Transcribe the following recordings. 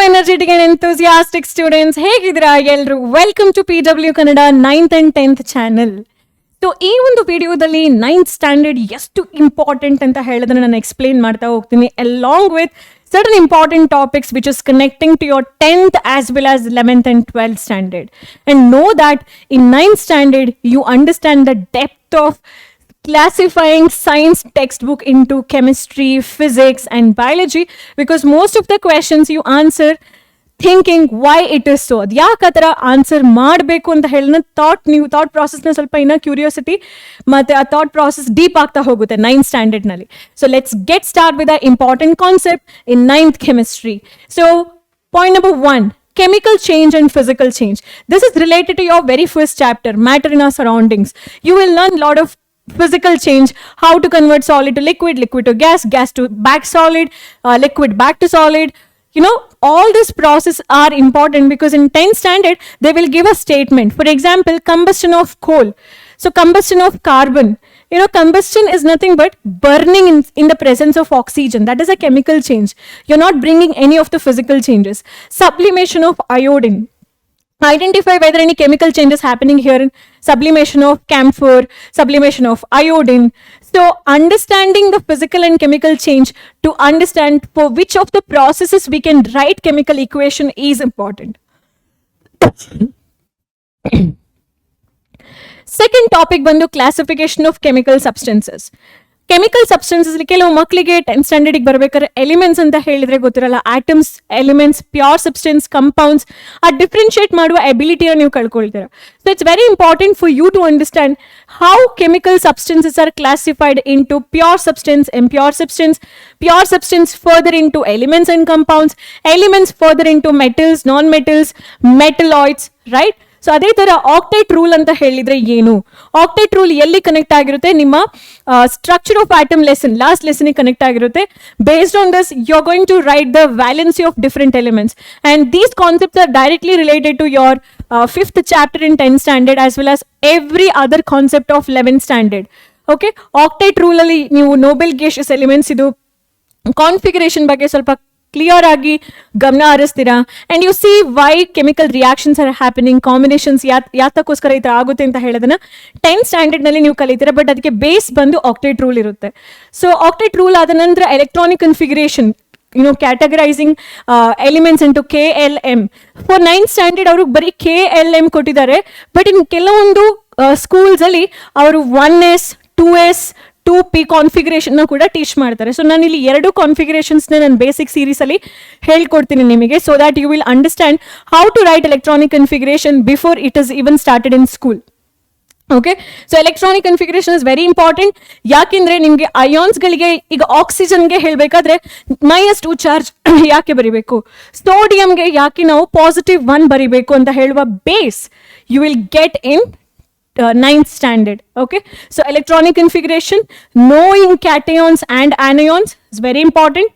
energetic and enthusiastic students, ಹೇಗಿದ್ದೀರಾ ಎಲ್ರು? Welcome to PW Kannada 9th and 10th channel. So ಈ ಒಂದು ವಿಡಿಯೋದಲ್ಲಿ 9th ಸ್ಟ್ಯಾಂಡರ್ಡ್ ಎಷ್ಟು ಇಂಪಾರ್ಟೆಂಟ್ ಅಂತ ಹೇಳೋದನ್ನ ನಾನು ಎಕ್ಸ್ಪ್ಲೇನ್ ಮಾಡ್ತಾ ಹೋಗ್ತೀನಿ, along with certain important topics which is connecting to your 10th as well as 11th and 12th standard. And know that in 9th standard, you understand the depth of classifying science textbook into chemistry, physics and biology, because most of the questions you answer thinking why it is so. ಅದು ಯಾಕೆ ಆ ಥರ answer ಮಾಡಬೇಕು ಅಂತ ಹೇಳಿದ ನೀವು thought ಪ್ರಾಸೆಸ್ನ ಸ್ವಲ್ಪ ಇನ್ನೂ ಕ್ಯೂರಿಯಾಸಿಟಿ ಮತ್ತು ಆ ಥಾಟ್ ಪ್ರಾಸೆಸ್ ಡೀಪ್ ಆಗ್ತಾ ಹೋಗುತ್ತೆ 9th ಸ್ಟ್ಯಾಂಡರ್ಡ್ನಲ್ಲಿ. So let's get start with the important concept in 9th chemistry. So point number 1, chemical change and physical change. This is related to your very first chapter, matter in our surroundings. You will learn a lot of physical change, how to convert solid to liquid, liquid to gas, gas to back solid, liquid back to solid. You know, all this process are important because in 10th standard, they will give a statement. For example, combustion of coal. So combustion of carbon. You know, combustion is nothing but burning in the presence of oxygen. That is a chemical change. You're not bringing any of the physical changes. Sublimation of iodine. Identify whether any chemical changes happening here in sublimation of camphor, sublimation of iodine. So understanding the physical and chemical change to understand for which of the processes we can write chemical equation is important. Second topic ಬಂದು classification of chemical substances. Chemical substances ಕೆಲವು ಮಕ್ಕಳಿಗೆ 10th ಸ್ಟ್ಯಾಂಡರ್ಡಿಗೆ ಬರ್ಬೇಕಾದ್ರೆ elements ಅಂತ ಹೇಳಿದ್ರೆ ಗೊತ್ತಿರಲ್ಲ. Atoms, elements, pure substance, compounds, ಆ differentiate ಮಾಡುವ ಎಬಿಲಿಟಿನ ನೀವು ಕಳ್ಕೊಳ್ತೀರಾ. So it's very important for you to understand how chemical substances are classified into pure substance, impure substance, pure substance further into elements and compounds, elements further into metals, non-metals, metalloids, right? So ಅದೇ ಥರ octet rule ಅಂತ ಹೇಳಿದ್ರೆ ಏನು? Octet rule ಎಲ್ಲಿ connect ಆಗಿರುತ್ತೆ? ನಿಮ್ಮ structure of atom lesson, last ಲೆಸನ್ಗೆ connect ಆಗಿರುತ್ತೆ. Based on this you are going to write the valency of different elements and these concepts are directly related to your 5th chapter in 10th standard as well as every other concept of 11th standard. Okay, octet ರೂಲಲ್ಲಿ ನೀವು noble gaseous elements ಇದು configuration ಬಗ್ಗೆ ಸ್ವಲ್ಪ clear ಆಗಿ ಗಮನ ಹರಿಸ್ತೀರಾ. And you see why chemical reactions are happening, combinations ಯಾತಕ್ಕೋಸ್ಕರ ಈ ಥರ ಆಗುತ್ತೆ ಅಂತ ಹೇಳೋದನ್ನ 10th ಸ್ಟ್ಯಾಂಡರ್ಡ್ನಲ್ಲಿ ನೀವು ಕಲಿತೀರಾ. ಬಟ್ ಅದಕ್ಕೆ ಬೇಸ್ ಬಂದು ಆಕ್ಟೇಟ್ ರೂಲ್ ಇರುತ್ತೆ. ಸೊ ಆಕ್ಟೇಟ್ ರೂಲ್ ಆದ ನಂತರ electronic configuration, categorising elements into KLM. For 9th standard ಅವ್ರಿಗೆ ಬರೀ KLM ಕೊಟ್ಟಿದ್ದಾರೆ. ಬಟ್ ಇನ್ನು ಕೆಲವೊಂದು ಸ್ಕೂಲ್ಸಲ್ಲಿ ಅವರು 1S, 2S, 2P ಕಾನ್ಫಿಗರೇಷನ್ ಕೂಡ ಟೀಚ್ ಮಾಡ್ತಾರೆ. ಸೊ ನಾನು ಇಲ್ಲಿ 2 ಕಾನ್ಫಿಗರೇಷನ್ಸ್ನ ನಾನು ಬೇಸಿಕ್ ಸೀರೀಸಲ್ಲಿ ಹೇಳ್ಕೊಡ್ತೀನಿ ನಿಮಗೆ, so that you will understand how to write electronic configuration before it is even started in school. Okay, so electronic configuration is very important. ಯಾಕೆಂದ್ರೆ ನಿಮಗೆ ಅಯಾನ್ಸ್ಗಳಿಗೆ, ಈಗ ಆಕ್ಸಿಜನ್ಗೆ ಹೇಳಬೇಕಾದ್ರೆ -2 ಚಾರ್ಜ್ ಯಾಕೆ ಬರಿಬೇಕು, ಸೋಡಿಯಂಗೆ ಯಾಕೆ ನಾವು +1 ಬರಿಬೇಕು ಅಂತ ಹೇಳುವ base you will get in 9th standard. Okay, so electronic configuration, knowing cations and anions is very important.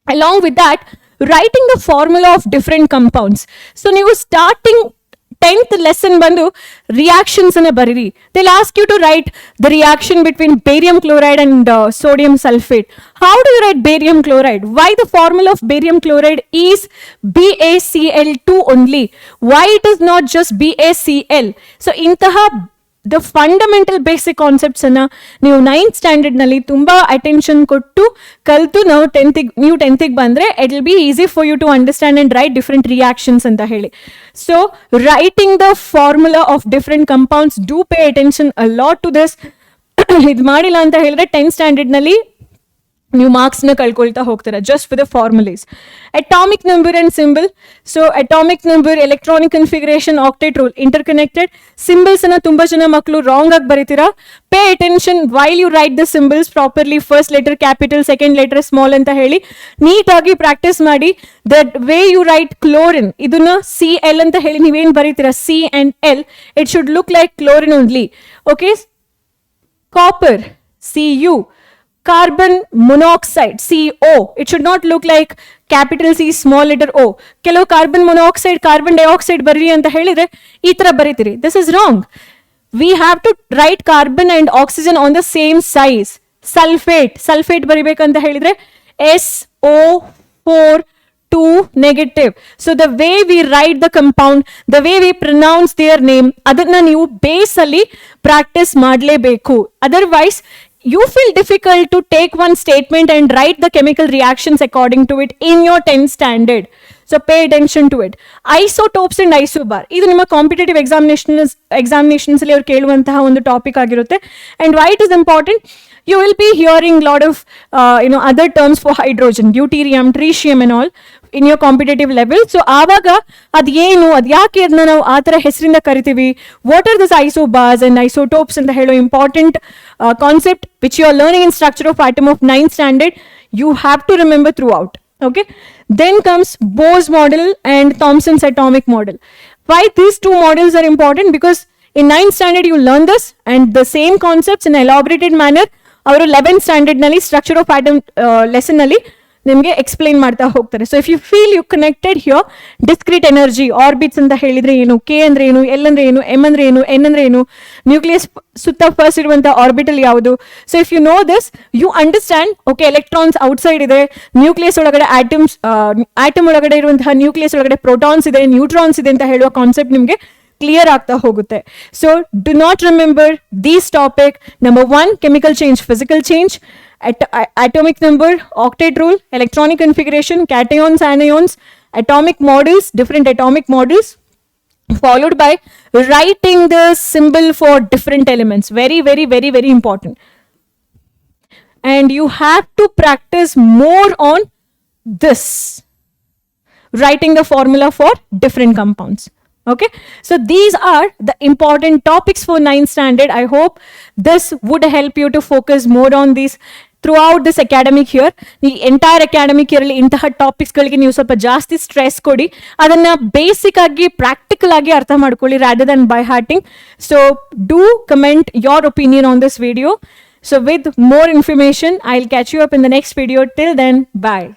Along with that, writing the formula of different compounds. So ನೀವು starting 10th lesson ಬಂದು reactions ಅನ್ನ ಬರೀರಿ. They'll ask you to write the reaction between barium chloride and sodium sulfate. How do you write barium chloride? Why the formula of barium chloride is BaCl2 only? Why it is not just BaCl? So ಇಂತಹ the fundamental basic concepts ಅನ್ನ ನೀವು 9th ಸ್ಟ್ಯಾಂಡರ್ಡ್ನಲ್ಲಿ ತುಂಬ attention ಕೊಟ್ಟು ಕಲಿತು ನೀವು 10th ಬಂದರೆ it will be easy for you to understand and write different reactions ಅಂತ ಹೇಳಿ. So writing the formula of different compounds, do pay attention a lot to this. ಇದು ಮಾಡಿಲ್ಲ ಅಂತ ಹೇಳಿದ್ರೆ 10th ಸ್ಟ್ಯಾಂಡರ್ಡ್ನಲ್ಲಿ ನೀವು ಮಾರ್ಕ್ಸ್ನ ಕಳ್ಕೊಳ್ತಾ ಹೋಗ್ತಾರೆ just for the formulas. Atomic number and symbol. So atomic number, electronic configuration, octet rule, interconnected. Symbols ಅನ್ನ ತುಂಬಾ ಜನ ಮಕ್ಕಳು ರಾಂಗ್ ಆಗಿ ಬರೀತೀರಾ. Pay attention while you write the symbols properly. First letter capital, second letter small ಅಂತ ಹೇಳಿ ನೀಟಾಗಿ practice ಮಾಡಿ. The way you write chlorine, ಇದನ್ನ CL ಅಂತ ಹೇಳಿ ನೀವೇನು ಬರೀತೀರಾ, C and L, it should look like chlorine only. Okay, copper, Cu. Carbon monoxide, CO, it should not look like capital C small letter O. ಕೆಲವು carbon monoxide, carbon dioxide ಬರ್ರಿ ಅಂತ ಹೇಳಿದ್ರೆ ಈ ತರ ಬರೀತೀರಿ. This is wrong. We have to write carbon and oxygen on the same size. Sulphate ಬರಿಬೇಕಂತ ಹೇಳಿದ್ರೆ SO4 to negative. So the way we write the compound, the way we pronounce their name, ಅದನ್ನ ನೀವು base ಅಲ್ಲಿ practice ಮಾಡಲೇಬೇಕು. Otherwise you feel difficult to take one statement and write the chemical reactions according to it in your 10th standard. So pay attention to it. Isotopes and isobar. ಇದು ನಿಮ್ಮ competitive examinations ಅಲ್ಲಿ ಅವ್ರು ಕೇಳುವಂತಹ ಒಂದು topic ಆಗಿರುತ್ತೆ. And why it is important? You will be hearing lot of other terms for hydrogen, deuterium, tritium and all in your competitive level. So ಆವಾಗ ಅದು ಏನು, ಅದು ಯಾಕೆ ಅದನ್ನ ನಾವು ಆ ಥರ ಹೆಸರಿಂದ ಕರಿತೀವಿ, what are this isobars and isotopes ಅಂತ ಹೇಳೋ important concept which you are learning in structure of atom of 9th standard, you have to remember throughout. Okay, then comes Bose model and Thomson's atomic model. Why these two models are important? Because in 9th standard you learn this and the same concepts in elaborated manner ಅವರು 11th standard ನಲ್ಲಿ structure of atom lesson ಅಲ್ಲಿ ನಿಮಗೆ explain ಮಾಡ್ತಾ ಹೋಗ್ತಾರೆ. So if you feel you connected here, discrete energy orbits ಅಂತ ಹೇಳಿದ್ರೆ ಏನು, K ಅಂದ್ರೆ ಏನು, ಎಲ್ ಅಂದ್ರೆ ಏನು, ಎಂ ಅಂದ್ರೆ ಏನು, ಎನ್ ಅಂದ್ರೆ ಏನು, ನ್ಯೂಕ್ಲಿಯಸ್ ಸುತ್ತ ಫಸ್ಟ್ ಇರುವಂತಹ ಆರ್ಬಿಟಲ್ ಯಾವುದು. So if you know this, you understand okay electrons outside ಇದೆ, ನ್ಯೂಕ್ಲಿಯಸ್ ಒಳಗಡೆ ಆಟಮ್ ಒಳಗಡೆ ಇರುವಂತಹ ನ್ಯೂಕ್ಲಿಯಸ್ ಒಳಗಡೆ ಪ್ರೋಟಾನ್ಸ್ ಇದೆ, ನ್ಯೂಟ್ರಾನ್ಸ್ ಇದೆ ಅಂತ ಹೇಳುವ ಕಾನ್ಸೆಪ್ಟ್ ನಿಮಗೆ ಕ್ಲಿಯರ್ ಆಗ್ತಾ ಹೋಗುತ್ತೆ. So do not remember these topic. Number 1, chemical change, physical change, atomic number, octet rule, electronic configuration, cations, anions, atomic models, different atomic models, followed by writing the symbol for different elements. Very, very, very, very important. And you have to practice more on this, writing the formula for different compounds. Okay, so these are the important topics for 9th standard. I hope this would help you to focus more on these throughout this academic year. The entire academic year ಅಲ್ಲಿ ಇಂತಹ topics ಗಳಿಗೆ ನೀವು ಸ್ವಲ್ಪ ಜಾಸ್ತಿ stress ಕೊಡಿ, ಅದನ್ನ basic ಆಗಿ practical ಆಗಿ ಅರ್ಥ ಮಾಡ್ಕೊಳ್ಳಿ rather than by hearting. So do comment your opinion on this video. So with more information, I'll catch you up in the next video. Till then, bye.